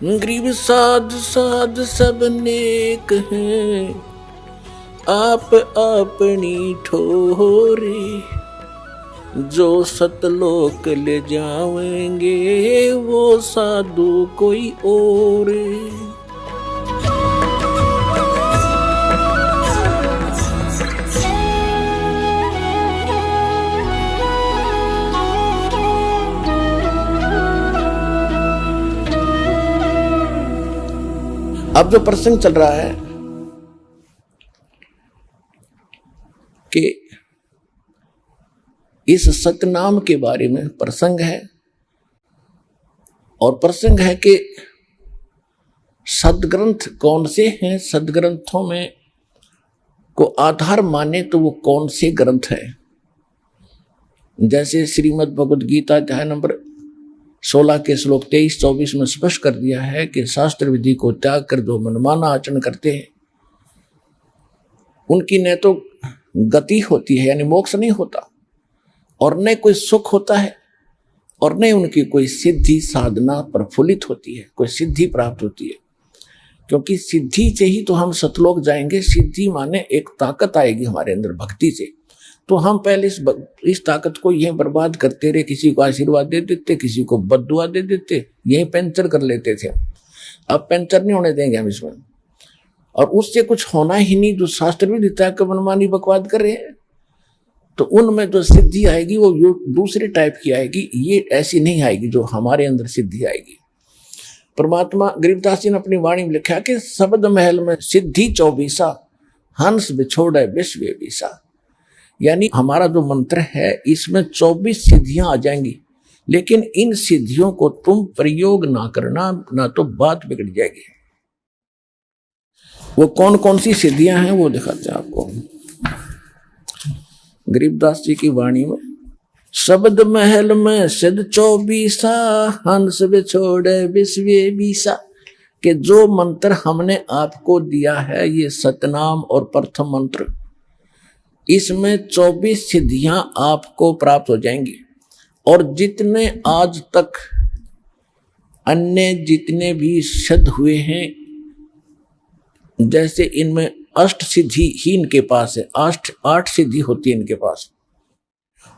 गरीब साध साध सब नेक हैं, आप अपनी ठोरे, जो सतलोक ले जाएंगे वो साधु कोई और। अब जो प्रसंग चल रहा है कि इस सतनाम के बारे में प्रसंग है, और प्रसंग है कि सदग्रंथ कौन से हैं, सदग्रंथों में को आधार माने तो वो कौन से ग्रंथ है। जैसे श्रीमद् भगवद गीता अध्याय नंबर 16 के श्लोक 23-24 में स्पष्ट कर दिया है कि शास्त्र विधि को त्याग कर जो मनमाना आचरण करते हैं उनकी न तो गति होती है यानी मोक्ष नहीं होता, और न कोई सुख होता है, और न उनकी कोई सिद्धि साधना प्रफुल्लित होती है, कोई सिद्धि प्राप्त होती है। क्योंकि सिद्धि से ही तो हम सतलोक जाएंगे। सिद्धि माने एक ताकत आएगी हमारे अंदर भक्ति से। तो हम पहले इस ताकत को यहीं बर्बाद करते रहे, किसी को आशीर्वाद दे देते, किसी को बद्दुआ दे देते, यहीं पंचर कर लेते थे। अब पंचर नहीं होने देंगे हम इसमें, और उससे कुछ होना ही नहीं। जो शास्त्र भी देता है कि मनमानी बकवाद कर रहे हैं, तो उनमें जो सिद्धि आएगी वो दूसरे टाइप की आएगी, ये ऐसी नहीं आएगी जो हमारे अंदर सिद्धि आएगी। परमात्मा गरीबदास जी ने अपनी वाणी में लिखा कि शब्द महल में सिद्धि 24, हंस बिछोड़े विश्व बीसा। यानी हमारा जो मंत्र है इसमें 24 सिद्धियां आ जाएंगी, लेकिन इन सिद्धियों को तुम प्रयोग ना करना, ना तो बात बिगड़ जाएगी। वो कौन कौन सी सिद्धियां हैं वो दिखाते हैं आपको गरीबदास जी की वाणी में। शब्द महल में सिद्ध 24, हंस बिछोड़े विश्व बीसा। कि जो मंत्र हमने आपको दिया है ये सतनाम और प्रथम मंत्र, इसमें 24 सिद्धियां आपको प्राप्त हो जाएंगी। और जितने आज तक अन्य जितने भी सिद्ध हुए हैं, जैसे इनमें अष्ट सिद्धि ही इनके पास है, 8 सिद्धि होती है इनके पास,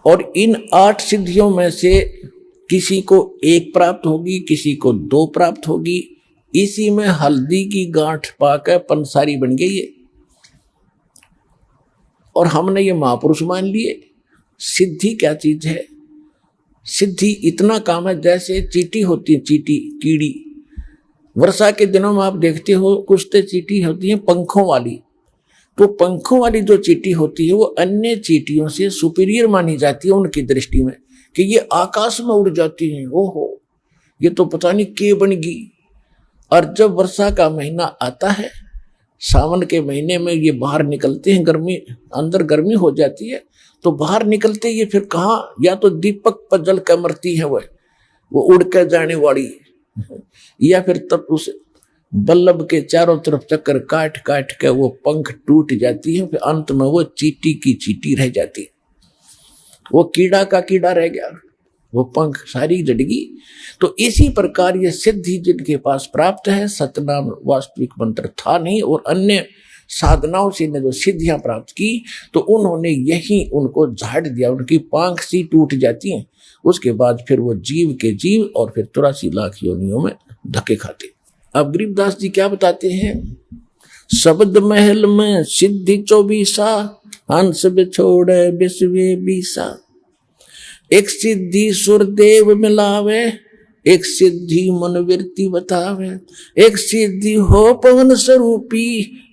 और इन 8 सिद्धियों में से किसी को 1 प्राप्त होगी, किसी को 2 प्राप्त होगी। इसी में हल्दी की गांठ पाकर पंसारी बन गई है, और हमने ये महापुरुष मान लिए। सिद्धि क्या चीज है? सिद्धि इतना काम है जैसे चींटी होती है, चींटी कीड़ी। वर्षा के दिनों में आप देखते हो कुछ तो चींटी होती है पंखों वाली, तो पंखों वाली जो चींटी होती है वो अन्य चींटियों से सुपीरियर मानी जाती है उनकी दृष्टि में, कि ये आकाश में उड़ जाती हैं, ओहो ये तो पता नहीं के बन गई। और जब वर्षा का महीना आता है, सावन के महीने में ये बाहर निकलते हैं, गर्मी अंदर गर्मी हो जाती है, तो बाहर निकलते ये फिर कहाँ, या तो दीपक पर जल कर मरती है वो उड़ कर जाने वाली, या फिर तब उस बल्लभ के चारों तरफ चक्कर काट काट के वो पंख टूट जाती है, फिर अंत में वो चींटी की चींटी रह जाती है, वो कीड़ा का कीड़ा रह गया, वो पंख सारी जड़गी। तो इसी प्रकार ये सिद्धि जिनके पास प्राप्त है, सतनाम वास्तविक मंत्र था नहीं, और अन्य साधनाओं से ने जो सिद्धियां प्राप्त की, तो उन्होंने यही उनको झाड़ दिया, उनकी पांख सी टूट जाती है। उसके बाद फिर वो जीव के जीव और फिर 83 लाख योनियों में धक्के खाते। अब गरीबदास जी क्या बताते हैं? शब्द महल में सिद्धि 24, हंस बिछोड़े विश्व बीसा। एक सिद्धि सुरदेव मिलावे, एक सिद्धि मनवृत्ति बतावे। एक सिद्धि हो पवन स्वरूपी,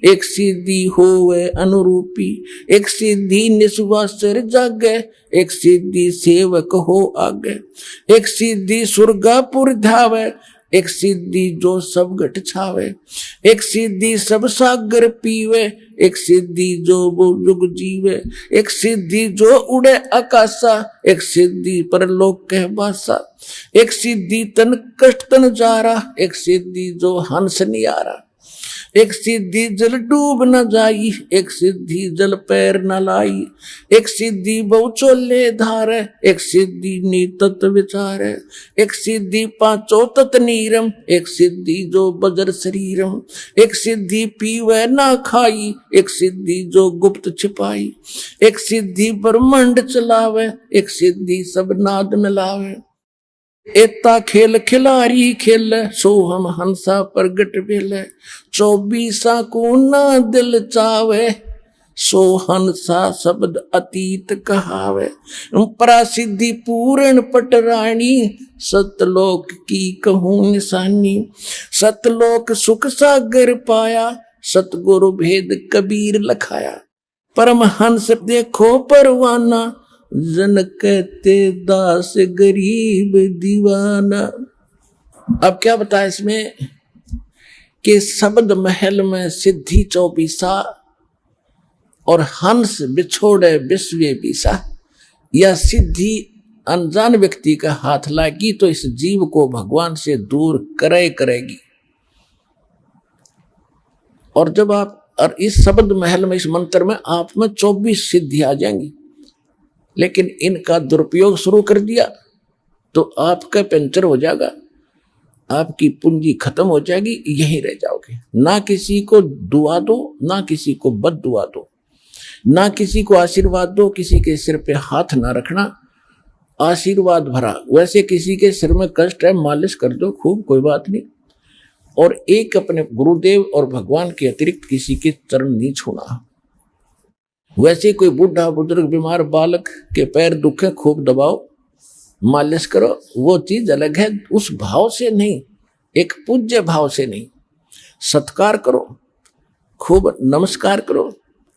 एक सिद्धि हो वे अनुरूपी। एक सिद्धि निस्वासर जागे, एक सिद्धि सेवक हो आगे। एक सिद्धि सुरगापुर धावे, एक सिद्धि जो सब घट छावे। एक सिद्धि सब सागर पीवे, एक सिद्धि जो युग जीवे। एक सिद्धि जो उड़े आकाशा, एक सिद्धि परलोक कह बासा। एक सिद्धि तन कष्ट तन जारा, एक सिद्धि जो हंस नियारा। एक सिद्धि जल डूब न जाई, एक सिद्धि जल पैर न लाई, एक सिद्धि बहु चोले धार, एक सिद्धि नीतत विचार, एक सिद्धि पांचो तत नीरम, एक सिद्धि जो बजर शरीरम, एक सिद्धि पीवे ना खाई, एक सिद्धि जो गुप्त छिपाई, एक सिद्धि ब्रह्मांड चलावे, एक सिद्धि सब नाद मिलावे, एता खेल खिलारी खेल, सो हम हंसा प्रगट भेल, 24 को ना दिल चावे, सो हंसा शब्द अतीत कहावे, परासिद्धि पूर्ण पटरानी, सतलोक की कहूं निशानी, सतलोक सुख सागर पाया, सतगुरु भेद कबीर लखाया, परमहंस देखो परवाना, जन कहते दास गरीब दीवाना। अब क्या बताया इसमें कि शब्द महल में सिद्धि 24 और हंस बिछोड़े विश्व बीसा। यह सिद्धि अनजान व्यक्ति का हाथ लागी तो इस जीव को भगवान से दूर करेगी। और जब आप और इस शब्द महल में, इस मंत्र में आप में 24 सिद्धि आ जाएंगी, लेकिन इनका दुरुपयोग शुरू कर दिया तो आपका पंचर हो जाएगा, आपकी पूंजी खत्म हो जाएगी, यहीं रह जाओगे। ना किसी को दुआ दो, ना किसी को बद दुआ दो, ना किसी को आशीर्वाद दो, किसी के सिर पे हाथ ना रखना, आशीर्वाद भरा। वैसे किसी के सिर में कष्ट है, मालिश कर दो खूब, कोई बात नहीं। और एक अपने गुरुदेव और भगवान के अतिरिक्त किसी के चरण नहीं छूना। वैसे कोई बूढ़ा बुजुर्ग बीमार बालक के पैर दुखे, खूब दबाओ, मालिश करो, वो चीज अलग है। उस भाव से नहीं, एक पूज्य भाव से नहीं, सत्कार करो, खूब नमस्कार करो,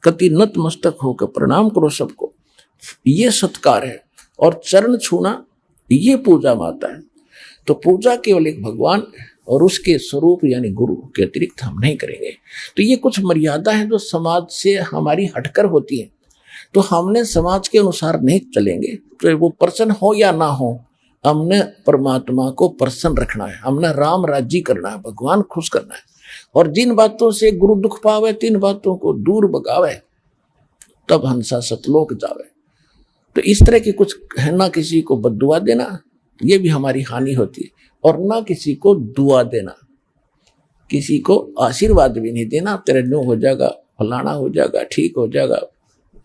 कति नतमस्तक होकर प्रणाम करो सबको, ये सत्कार है। और चरण छूना ये पूजा माता है। तो पूजा केवल एक भगवान और उसके स्वरूप यानी गुरु के अतिरिक्त हम नहीं करेंगे। तो ये कुछ मर्यादा है जो समाज से हमारी हटकर होती है, तो हमने समाज के अनुसार नहीं चलेंगे। तो वो प्रसन्न हो या ना हो, हमने परमात्मा को प्रसन्न रखना है, हमने राम राज्य करना है, भगवान खुश करना है। और जिन बातों से गुरु दुख पावे, तीन बातों को दूर भगावे, तब हंसा सतलोक जावे। तो इस तरह की कुछ है, ना किसी को बद्दुआ देना, ये भी हमारी हानि होती है, और ना किसी को दुआ देना, किसी को आशीर्वाद भी नहीं देना, तेरे न्यू हो जाएगा, फलाना हो जाएगा, ठीक हो जाएगा,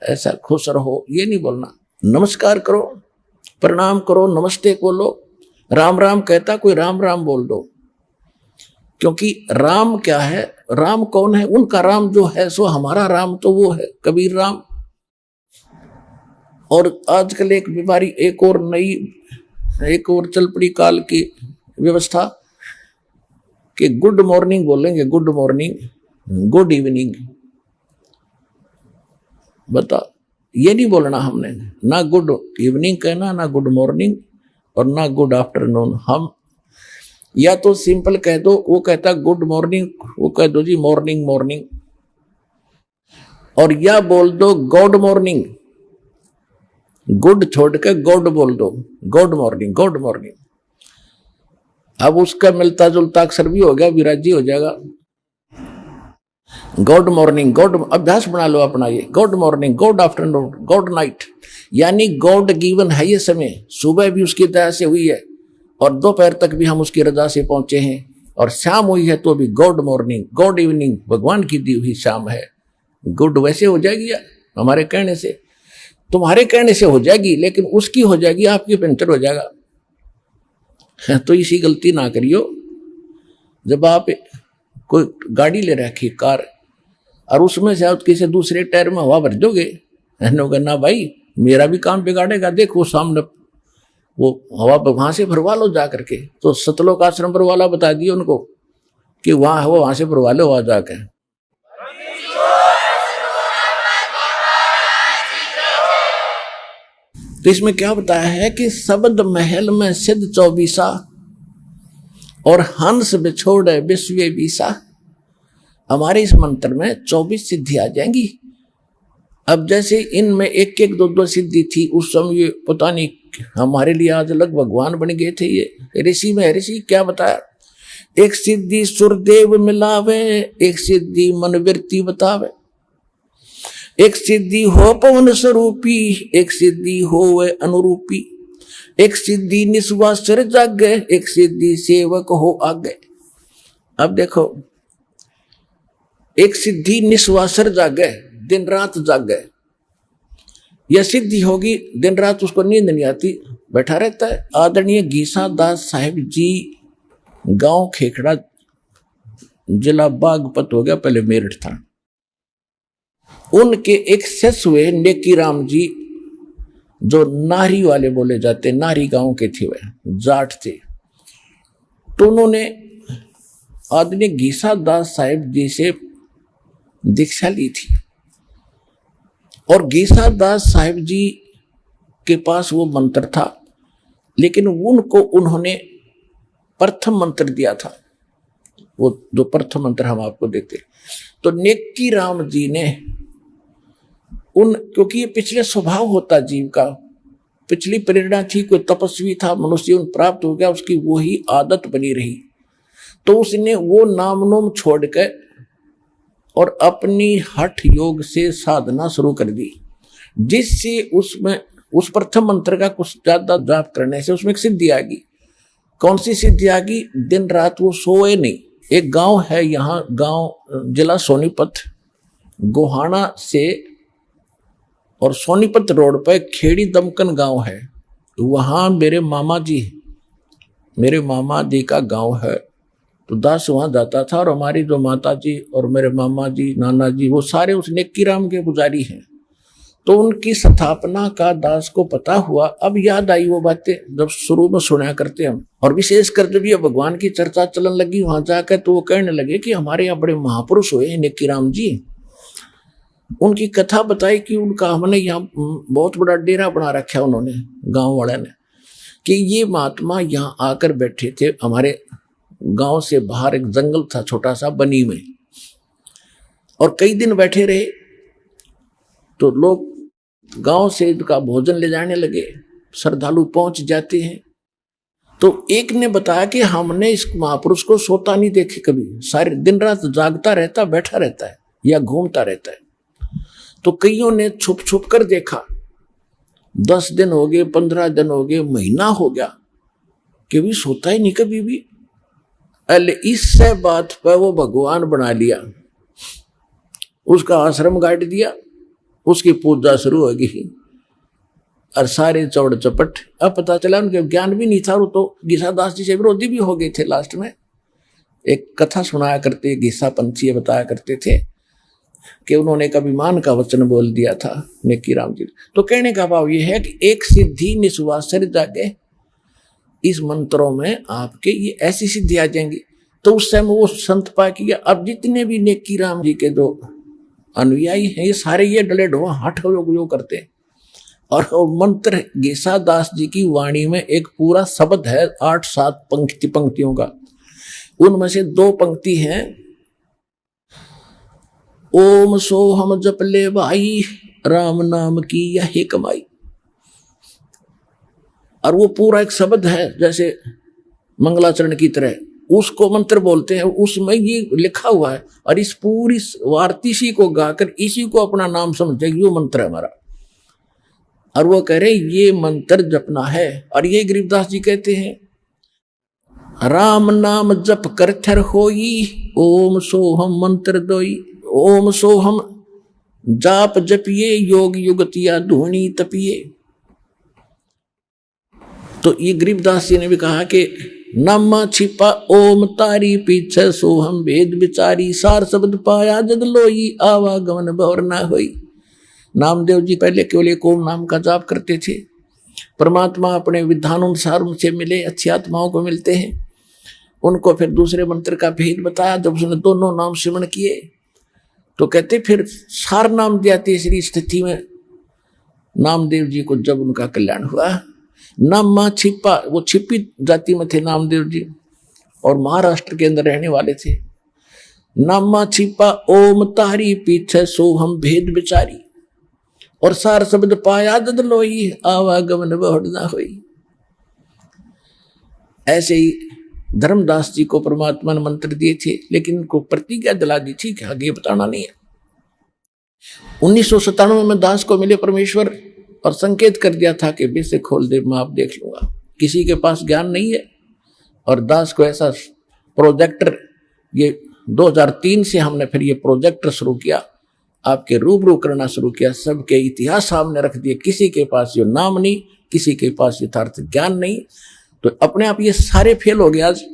ऐसा खुश रहो, ये नहीं बोलना। नमस्कार करो, प्रणाम करो, नमस्ते बोलो। राम राम कहता कोई राम राम बोल दो, क्योंकि राम क्या है, राम कौन है? उनका राम जो है सो हमारा राम तो वो है कबीर राम। और आजकल एक बीमारी, एक और नई, एक और चल पड़ी काल की व्यवस्था कि गुड मॉर्निंग बोलेंगे, गुड मॉर्निंग, गुड इवनिंग। बता, ये नहीं बोलना हमने, ना गुड इवनिंग कहना, ना गुड मॉर्निंग और ना गुड आफ्टरनून। हम या तो सिंपल कह दो, वो कहता गुड मॉर्निंग, वो कह दो जी मॉर्निंग मॉर्निंग, और या बोल दो गॉड मॉर्निंग, गुड छोड़ के गॉड बोल दो, गॉड मॉर्निंग, गॉड मॉर्निंग। अब उसका मिलता जुलता अक्षर भी हो गया, विराजी हो जाएगा। गॉड मॉर्निंग, गॉड अभ्यास बना लो अपना ये, God morning, God afternoon, God night, यानी गॉड गिवन है ये समय। सुबह भी उसकी दया से हुई है और दोपहर तक भी हम उसकी रजा से पहुंचे हैं, और शाम हुई है तो भी गॉड मॉर्निंग, गॉड इवनिंग, भगवान की दी हुई शाम है। गुड वैसे हो जाएगी या हमारे कहने से? तुम्हारे कहने से हो जाएगी, लेकिन उसकी हो जाएगी, आपकी पंचर हो जाएगा। तो इसी गलती ना करियो। जब आप कोई गाड़ी ले रखी कार, और उसमें से आप किसी दूसरे टायर में हवा भर दोगे, ना भाई मेरा भी काम बिगाड़ेगा, देख वो सामने वो हवा वहां से भरवा लो जा करके। तो सतलोक आश्रम पर वाला बता दिए उनको कि वहां से भरवा लो, वहां जाकर। तो इसमें क्या बताया है कि शब्द महल में सिद्ध 24 और हंस बिछोड़े विश्व बीसा। हमारे इस मंत्र में 24 सिद्धि आ जाएंगी। अब जैसे इनमें एक एक दो दो सिद्धि थी, उस समय पता नहीं हमारे लिए आज अलग भगवान बन गए थे ये ऋषि में। ऋषि क्या बताया एक सिद्धि सुरदेव मिलावे, एक सिद्धि मन वृत्ति बतावे। एक सिद्धि हो पवन स्वरूपी, एक सिद्धि हो वह अनुरूपी। एक सिद्धि निस्वा सिर जागे, एक सिद्धि सेवक हो आगे। अब देखो, एक सिद्धि निस्वा सिर जागे, दिन रात जागे। यह सिद्धि होगी, दिन रात उसको नींद नहीं आती, बैठा रहता है। आदरणीय गीसा दास साहिब जी, गांव खेखड़ा, जिला बागपत हो गया, पहले मेरठ था। उनके एक शिष्य हुए नेकी राम जी, जो नारी वाले बोले जाते, नारी गांव के थे, वह जाट थे। तो उन्होंने आदरणीय गीसा दास साहिब जी से दीक्षा ली थी। और गीसा दास साहिब जी के पास वो मंत्र था, लेकिन उनको उन्होंने प्रथम मंत्र दिया था, वो जो प्रथम मंत्र हम आपको देते। तो नेकी राम जी ने क्योंकि ये पिछले स्वभाव होता जीव का, पिछली प्रेरणा थी, कोई तपस्वी था, मनुष्य जीवन प्राप्त हो गया, उसकी वही आदत बनी रही। तो उसने वो नाम नोम छोड़ के और अपनी हठ योग से साधना शुरू कर दी, जिससे उसमें उस प्रथम मंत्र का कुछ ज्यादा जाप करने से उसमें एक सिद्धि आ गई। कौन सी सिद्धि आ गई? दिन रात वो सोए नहीं। एक गांव है यहाँ, गांव जिला सोनीपत, गोहाना से और सोनीपत रोड पर खेड़ी दमकन गांव है। वहाँ मेरे मामा जी का गांव है। तो दास वहां जाता था, और हमारी जो माता जी और मेरे मामा जी, नाना जी, वो सारे उस नेकी राम के पुजारी हैं। तो उनकी स्थापना का दास को पता हुआ। अब याद आई वो बातें जब शुरू में सुना करते हम, और विशेषकर जब ये भगवान की चर्चा चलन लगी वहां जाकर, तो वो कहने लगे कि हमारे यहाँ बड़े महापुरुष हुए नेकी राम जी। उनकी कथा बताई कि उनका हमने यहाँ बहुत बड़ा डेरा बना रखा उन्होंने, गाँव वाले ने, कि ये महात्मा यहाँ आकर बैठे थे। हमारे गांव से बाहर एक जंगल था छोटा सा, बनी में, और कई दिन बैठे रहे। तो लोग गांव से इनका भोजन ले जाने लगे, श्रद्धालु पहुंच जाते हैं। तो एक ने बताया कि हमने इस महापुरुष को सोता नहीं देखे कभी, सारे दिन रात जागता रहता, बैठा रहता है या घूमता रहता है। तो कईयों ने छुप छुप कर देखा। 10 दिन हो गए, 15 दिन हो गए, महीना हो गया, कि भी सोता ही नहीं कभी भी। अले इससे बात पर वो भगवान बना लिया, उसका आश्रम गाड़ दिया, उसकी पूजा शुरू हो गई, और सारे चौड़ चपट। अब पता चला उनके ज्ञान भी नहीं था, वो तो गीसा दास जी से विरोधी भी हो गए थे। लास्ट में एक कथा सुनाया करते, गीसा पंथी बताया करते थे कि उन्होंने एक अभिमान का वचन बोल दिया था नेकी राम जी। तो कहने का भाव ये है कि एक सिद्धि निस्वासर जागे, इस मंत्रों में आपके ये ऐसी सिद्धि आ जाएंगी। तो उस समय वो संत पा किया। अब जितने भी नेकी राम जी के जो अनुयायी हैं, ये सारे ये डले ढोआ हठ योग करते हैं। और मंत्र गीसा दास जी की वाणी में एक पूरा शब्द है, 8-7 पंक्तियों का। उनमें से 2 पंक्ति हैं, ओम सोहम जप ले भाई, राम नाम की यही कमाई। और वो पूरा एक शब्द है, जैसे मंगलाचरण की तरह, उसको मंत्र बोलते हैं, उसमें ये लिखा हुआ है। और इस पूरी वार्तिशी को गाकर इसी को अपना नाम समझे, ये मंत्र है हमारा। और वो कह रहे ये मंत्र जपना है। और ये गरीबदास जी कहते हैं, राम नाम जप कर थर होई, ओम सोहम मंत्र दोई। ओम सोहम जाप जपिए, योग युगतिया धुनी तपिए। तो ये गरीबदास जी ने भी कहा कि नामा छिपा ओम तारी, पीछे सोहम भेद विचारी, सार शब्द पाया जद लोई, आवागमन बहुर ना होई। नामदेव जी पहले केवल एक ओम नाम का जाप करते थे। परमात्मा अपने विधान अनुसार उनसे मिले, अच्छी आत्माओं को मिलते हैं। उनको फिर दूसरे मंत्र का भेद बताया। जब उसने दोनों नाम सिमरण किए तो कहते फिर सार नाम दिया। तीसरी स्थिति में नामदेव जी को जब उनका कल्याण हुआ, नामा छिपा, वो छिपी जाति में थे नामदेव जी और महाराष्ट्र के अंदर रहने वाले थे। नामा छिपा ओम तारी, पीछे सोहम भेद विचारी, और सार शब्द पाया जद लोई, आवागमन बहुर ना होई। ऐसे ही धर्मदास जी को परमात्मा ने मंत्र दिए थे, लेकिन उनको प्रतिज्ञा दिला दी थी कि आगे बताना नहीं है। 1997 में दास को मिले परमेश्वर और संकेत कर दिया था कि बेसे खोल दे, मैं आप देख लूंगा। किसी के पास ज्ञान नहीं है और दास को ऐसा प्रोजेक्टर, ये 2003 से हमने फिर ये प्रोजेक्टर शुरू किया, आपके रूबरू करना शुरू किया, सबके इतिहास सामने रख दिए। किसी के पास ये नाम नहीं, किसी के पास यथार्थ ज्ञान नहीं, तो अपने आप ये सारे फेल हो गए। आज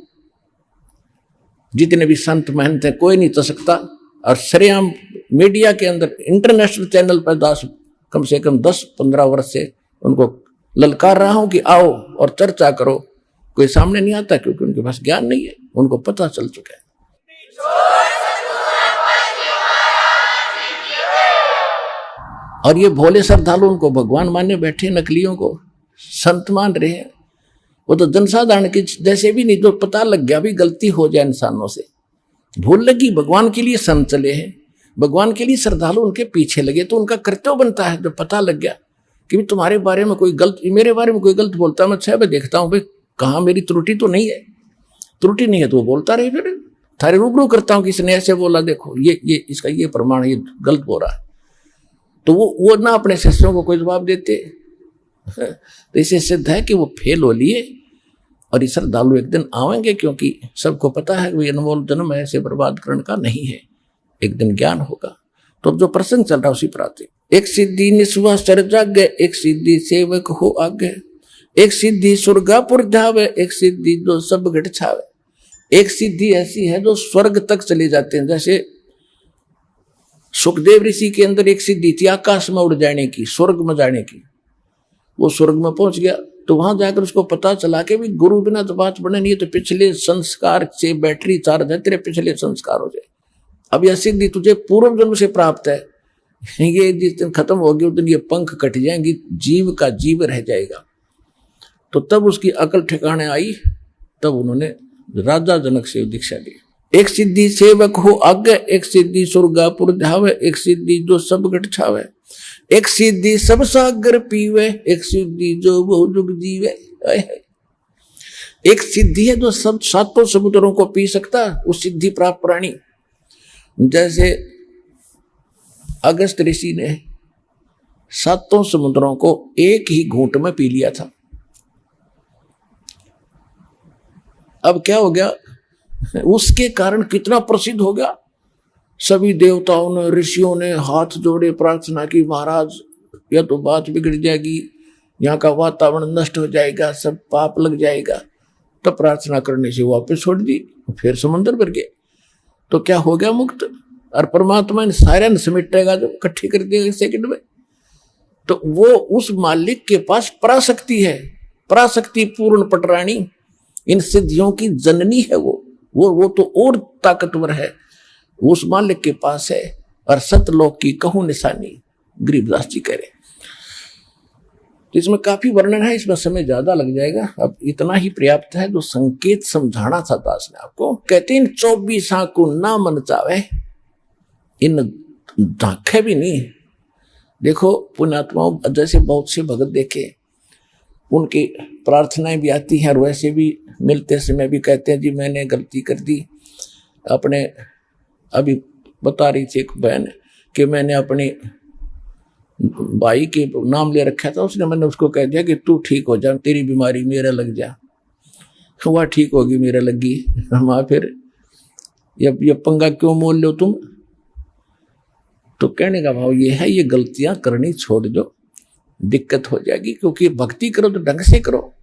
जितने भी संत महंत हैं कोई नहीं तो सकता। और सरेआम मीडिया के अंदर इंटरनेशनल चैनल पर दास कम से कम 10-15 वर्ष से उनको ललकार रहा हूं कि आओ और चर्चा करो, कोई सामने नहीं आता क्योंकि उनके पास ज्ञान नहीं है, उनको पता चल चुका है। और ये भोले श्रद्धालु उनको भगवान मानने बैठे, नकलियों को संत मान रहे हैं। वो तो जनसाधारण की जैसे भी नहीं, जो पता लग गया भी गलती हो जाए इंसानों से, भूल लगी, भगवान के लिए संत चले हैं, भगवान के लिए श्रद्धालु उनके पीछे लगे, तो उनका कर्तव्य बनता है जब पता लग गया कि तुम्हारे बारे में कोई गलत, मेरे बारे में कोई गलत बोलता है, मैं 6 बजे देखता हूँ भाई कहाँ मेरी त्रुटि तो नहीं है, त्रुटि नहीं है तो वो बोलता रहे, फिर थारे रूबरू करता हूँ किसने ऐसे बोला, देखो ये इसका ये प्रमाण, ये गलत बोल रहा है, तो वो ना अपने शिष्यों को कोई जवाब देते। तो इसे सिद्ध है कि वो फेल हो लिए और ये श्रद्धालु एक दिन आवेंगे, क्योंकि सबको पता है कि अनमोल जन्म ऐसे बर्बाद करने का नहीं है, एक दिन ज्ञान होगा। तो अब जो प्रसंग चल रहा है उसी पर आते, एक सिद्धि निस्वा सर जागे, एक सिद्धि सेवक हो आगे, एक सिद्धि स्वर्गापुर जावे, एक सिद्धि जो सब घट छावे। एक सिद्धि ऐसी है जो स्वर्ग तक चले जाते हैं, जैसे सुखदेव ऋषि के अंदर एक सिद्धि थी आकाश में उड़ जाने की, स्वर्ग में जाने की। वो स्वर्ग में पहुंच गया तो वहां जाकर उसको पता चला कि भी गुरु बिना तो बात बने नहीं, तो पिछले संस्कार से बैटरी चार्ज है, तेरे पिछले संस्कार हो जाए। अब यह सिद्धि तुझे पूर्व जन्म से प्राप्त है, ये जिस दिन खत्म होगी उस दिन ये पंख कट जाएंगी, जीव का जीव रह जाएगा। तो तब उसकी अकल ठिकाने आई, तब उन्होंने राजा जनक से दीक्षा ली। एक सिद्धि सेवक हो आगे, एक सिद्धि स्वर्गापुर जावे, एक सिद्धि जो सब घट छावे, एक सिद्धि सब सागर पीवे, एक सिद्धि जो बहु जुग जीवे। एक सिद्धि है जो सब 7 समुद्रों को पी सकता, उस सिद्धि प्राप्त प्राणी। जैसे अगस्त ऋषि ने 7 समुद्रों को एक ही घूंट में पी लिया था। अब क्या हो गया, उसके कारण कितना प्रसिद्ध हो गया, सभी देवताओं ने, ऋषियों ने हाथ जोड़े, प्रार्थना की, महाराज यह तो बात बिगड़ जाएगी, यहाँ का वातावरण नष्ट हो जाएगा, सब पाप लग जाएगा। तब प्रार्थना करने से वापस छोड़ दी, फिर समुद्र भर गए, तो क्या हो गया, मुक्त। और परमात्मा ने सारे न समेटेगा जब इकट्ठी कर दिया सेकंड में। तो वो उस मालिक के पास पराशक्ति है, पराशक्ति पूर्ण पटरानी, इन सिद्धियों की जननी है वो तो और ताकतवर है, उस मालिक के पास है। और सतलोक की कहूं निशानी, गरीबदास जी कह रहे। तो इसमें काफी वर्णन है, इसमें समय ज्यादा लग जाएगा, अब इतना ही पर्याप्त है जो संकेत समझाना था दास ने आपको। कहते हैं 24 को ना मन चावे, इन झांखे भी नहीं। देखो पुण्यात्माओं, जैसे बहुत से भगत देखे, उनकी प्रार्थनाएं भी आती हैं और वैसे भी मिलते समय भी कहते हैं जी मैंने गलती कर दी। अपने अभी बता रही थी एक बहन कि मैंने अपने भाई के नाम ले रखा था, उसने, मैंने उसको कह दिया कि तू ठीक हो जा, तेरी बीमारी मेरा लग जा, वह ठीक होगी मेरा लगी। हम फिर ये पंगा क्यों मोल लो तुम। तो कहने का भाव ये है, ये गलतियां करनी छोड़ दो, दिक्कत हो जाएगी, क्योंकि भक्ति करो तो ढंग से करो।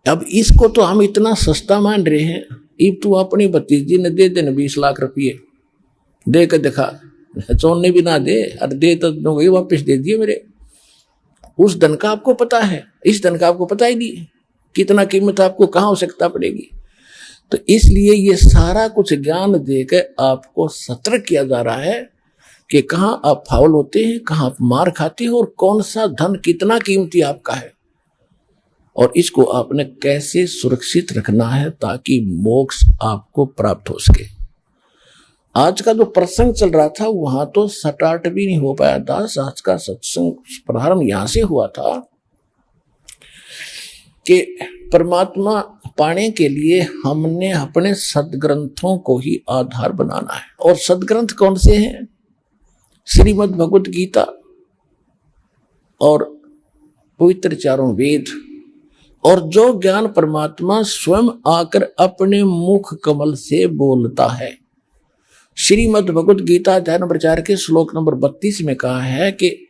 अब इसको तो हम इतना सस्ता मान रहे हैं, इब तू अपनी भतीजी ने दे देना 20 लाख रुपये, दे कर दिखा, चोरने भी ना दे, और दे तो वही वापस दे दिए मेरे। उस धन का आपको पता है, इस धन का आपको पता ही नहीं कितना कीमत आपको कहाँ आवश्यकता पड़ेगी। तो इसलिए ये सारा कुछ ज्ञान देकर आपको सतर्क किया जा रहा है कि कहाँ आप फाउल होते हैं, कहाँ आप मार खाते हैं, और कौन सा धन कितना कीमती आपका है, और इसको आपने कैसे सुरक्षित रखना है ताकि मोक्ष आपको प्राप्त हो सके। आज का जो प्रसंग चल रहा था वहां तो स्टार्ट भी नहीं हो पाया दास। आज का सत्संग प्रारंभ यहां से हुआ था कि परमात्मा पाने के लिए हमने अपने सदग्रंथों को ही आधार बनाना है। और सदग्रंथ कौन से हैं? श्रीमद् भगवत गीता और पवित्र चारों वेद, और जो ज्ञान परमात्मा स्वयं आकर अपने मुख कमल से बोलता है। श्रीमद् भगवत गीता अध्याय नंबर 4 के श्लोक नंबर 32 में कहा है कि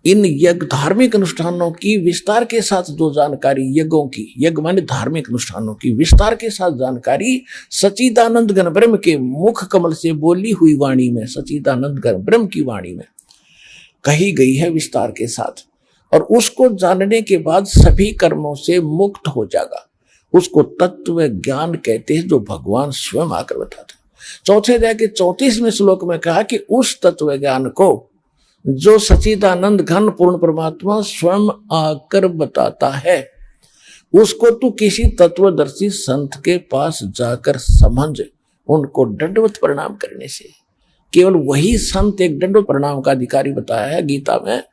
इन यज्ञ धार्मिक अनुष्ठानों की विस्तार के साथ जो जानकारी, यज्ञों की, यज्ञ माने धार्मिक अनुष्ठानों की विस्तार के साथ जानकारी सच्चिदानंद घन ब्रह्म के मुख कमल से बोली हुई वाणी में, सच्चिदानंद घन ब्रह्म की वाणी में कही गई है विस्तार के साथ। और उसको जानने के बाद सभी कर्मों से मुक्त हो जाएगा। उसको तत्व ज्ञान कहते हैं, जो भगवान स्वयं आकर बताते। चौथे अध्याय के 34वें श्लोक में कहा कि उस तत्व ज्ञान को जो सच्चिदानंद घन पूर्ण परमात्मा स्वयं आकर बताता है, उसको तू किसी तत्वदर्शी संत के पास जाकर समझ, उनको दंडवत प्रणाम करने से। केवल वही संत एक दंडवत प्रणाम का अधिकारी बताया है गीता में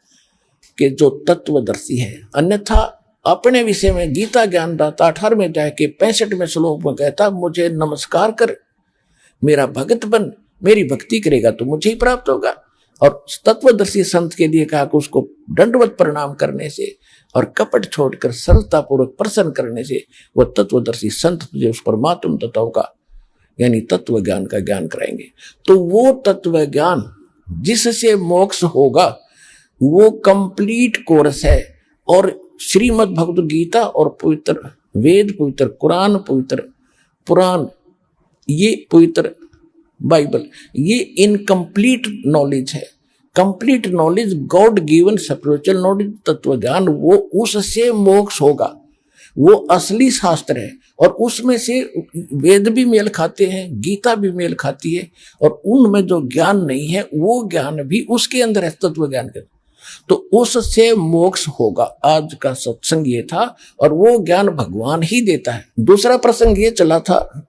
कि जो तत्वदर्शी है। अन्यथा अपने विषय में गीता ज्ञानदाता 18वें अध्याय के 65वें श्लोक में कहता, मुझे नमस्कार कर, मेरा भगत बन, मेरी भक्ति करेगा तो मुझे ही प्राप्त होगा। और तत्वदर्शी संत के लिए कहा कि उसको दंडवत प्रणाम करने से और कपट छोड़कर सरलतापूर्वक प्रसन्न करने से वह तत्वदर्शी संत तुझे उस परमात्म तत्व का यानी तत्व ज्ञान का ज्ञान कराएंगे। तो वो तत्व ज्ञान जिससे मोक्ष होगा वो कंप्लीट कोर्स है। और श्रीमद् भगवत गीता और पवित्र वेद, पवित्र कुरान, पवित्र पुराण, ये पवित्र बाइबल, ये इनकम्प्लीट नॉलेज है। Complete knowledge, God given spiritual knowledge, तत्व ज्ञान, वो उससे मोक्ष होगा। वो असली शास्त्र है। और उसमें से वेद भी मेल खाते हैं, गीता भी मेल खाती है, और उनमें जो ज्ञान नहीं है वो ज्ञान भी उसके अंदर है, तत्व ज्ञान के। तो उससे मोक्ष होगा। आज का सत्संग ये था, और वो ज्ञान भगवान ही देता है। दूसरा प्रसंग ये चला था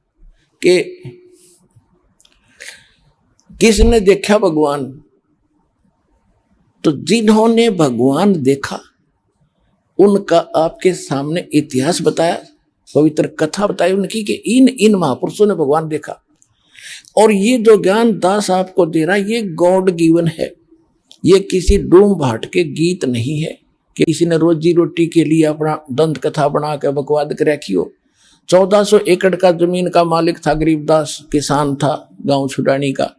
कि किसने देखा भगवान? तो जिन्होंने भगवान देखा उनका आपके सामने इतिहास बताया, पवित्र कथा बताई उनकी कि इन महापुरुषों ने भगवान देखा। और ये जो ज्ञान दास आपको दे रहा है ये गॉड गिवन है। ये किसी डूम भाट के गीत नहीं है कि किसी ने रोजी रोटी के लिए अपना दंत कथा बना के बकवाद कर रखी हो। 1400 एकड़ का जमीन का मालिक था, गरीबदास किसान था, गांव छुड़ानी का,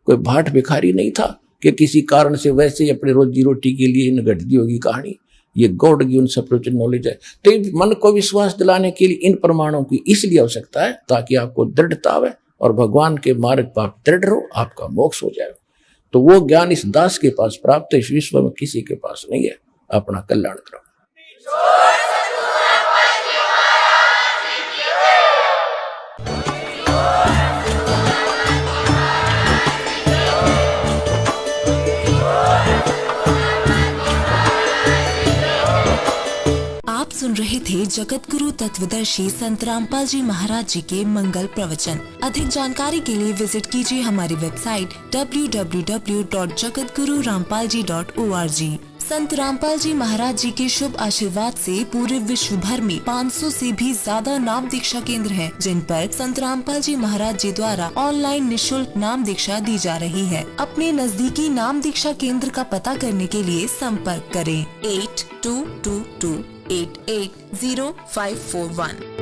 कोई भाट भिखारी नहीं था कि किसी कारण से वैसे ही अपने रोजी रोटी के लिए इन घट दी होगी कहानी। ये गॉड गिवन स्पिरिचुअल नॉलेज है। तो मन को विश्वास दिलाने के लिए इन प्रमाणों की इसलिए आवश्यकता है ताकि आपको दृढ़ता आवे और भगवान के मार्ग पर आप दृढ़ रहो, आपका मोक्ष हो जाए। तो वो ज्ञान इस दास के पास प्राप्त है, इस विश्व में किसी के पास नहीं है। अपना कल्याण करो। सुन रहे थे जगत गुरु तत्वदर्शी संत रामपाल जी महाराज जी के मंगल प्रवचन। अधिक जानकारी के लिए विजिट कीजिए हमारी वेबसाइट www.jagatgururampalji.org। संत रामपाल जी महाराज जी के शुभ आशीर्वाद से पूरे विश्व भर में 500 से भी ज्यादा नाम दीक्षा केंद्र हैं, जिन पर संत रामपाल जी महाराज जी द्वारा ऑनलाइन निशुल्क नाम दीक्षा दी जा रही है। अपने नजदीकी नाम दीक्षा केंद्र का पता करने के लिए संपर्क करें 8222880541।